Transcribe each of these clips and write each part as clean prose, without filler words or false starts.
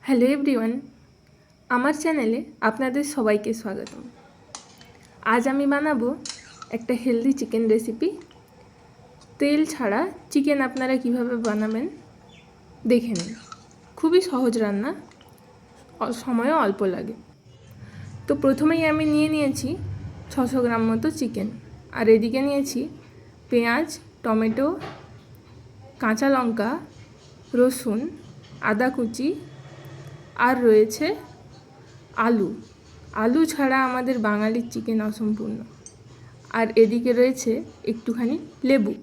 Hello everyone, আমার চ্যানেলে আপনাদের সবাইকে স্বাগতম। আজ আমি বানাবো একটা হেলদি চিকেন রেসিপি। তেল ছাড়া চিকেন আপনারা কিভাবে বানাবেন দেখে নিন। খুবই সহজ রান্না, সময়ও অল্প লাগে। তো প্রথমেই আমি নিয়েছি 600 গ্রাম মতো চিকেন, আর এদিকে নিয়েছি পেঁয়াজ, টমেটো, কাঁচা লঙ্কা, রসুন, আদা কুচি, আর রয়েছে আলু ছাড়া আমাদের বাঙালির চিকেন অসম্পূর্ণ। আর এদিকে রয়েছে একটুখানি লেবু।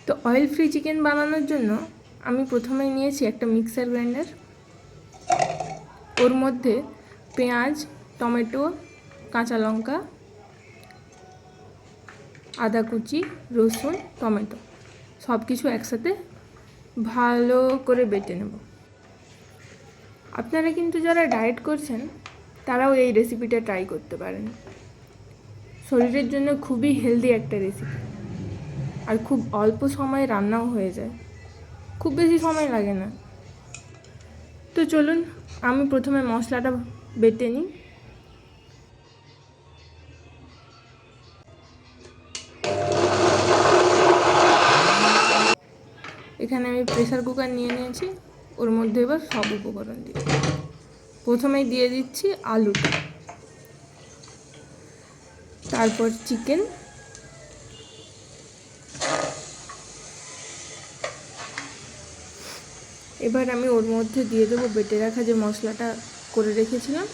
তো অয়েল ফ্রি চিকেন বানানোর জন্য আমি প্রথমেই নিয়েছি একটা মিক্সার গ্রাইন্ডার। ওর মধ্যে পেঁয়াজ, টমেটো, কাঁচা লঙ্কা, আদা কুচি, রসুন, টমেটো সব কিছু একসাথে ভালো করে বেটে নেব। আপনারা কিন্তু যারা ডায়েট করছেন তারাও এই রেসিপিটা ট্রাই করতে পারেন। শরীরের জন্য খুবই হেলদি একটা রেসিপি, আর খুব অল্প সময়ে রান্নাও হয়ে যায়, খুব বেশি সময় লাগে না। তো চলুন আমি প্রথমে মশলাটা বেটে নিই। এখানে আমি প্রেসার কুকার নিয়েছি, ওর মধ্যে এবার সব উপকরণ দিই। প্রথমেই দিয়ে দিচ্ছি আলুটা, তারপর চিকেন, এবার আমি ওর মধ্যে দিয়ে দেবো বেটে রাখা যে মশলাটা করে রেখেছিলাম,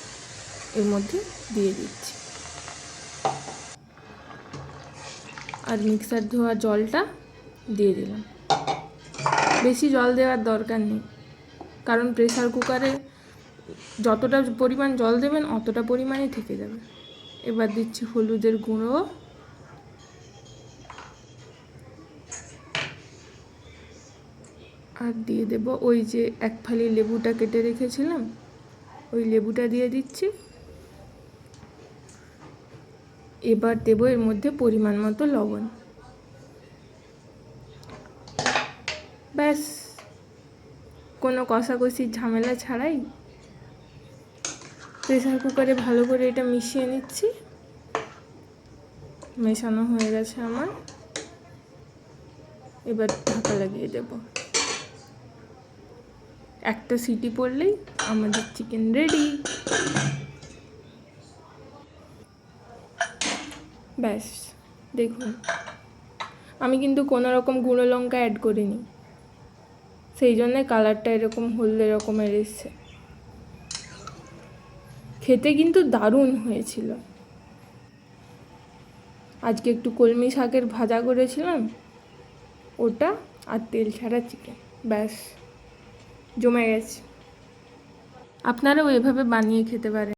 এর মধ্যে দিয়ে দিচ্ছি। আর মিক্সার ধোয়া জলটা দিয়ে দিলাম। বেশি জল দেওয়ার দরকার নেই, কারণ প্রেসার কুকারে যতটা পরিমাণ জল দেবেন অতটা পরিমাণে থেকে যাবে। এবার দিচ্ছি হলুদের গুঁড়ো, আর দিয়ে দেব ওই যে এক ফালি লেবুটা কেটে রেখেছিলাম, ওই লেবুটা দিয়ে দিচ্ছি। এবার দেব এর মধ্যে পরিমাণ মতো লবণ। ব্যাস, কোনো কষাকষির ঝামেলা ছাড়াই প্রেসার কুকারে ভালো করে এটা মিশিয়ে নিচ্ছি। মেশানো হয়ে গেছে আমার, এবার ঢাকা লাগিয়ে দেব। একটা সিটি পড়লেই আমাদের চিকেন রেডি। ব্যাস, দেখুন আমি কিন্তু কোনো রকম গুঁড়ো লঙ্কা অ্যাড করিনি, সেই জন্যে কালারটা এরকম হলদে রকমের এসছে। খেতে কিন্তু দারুণ হয়েছিল। আজকে একটু কলমি শাকের ভাজা করেছিলাম, ওটা আর তেল ছাড়া চিকেন, ব্যাস জমে গেছে। আপনারাও এভাবে বানিয়ে খেতে পারেন।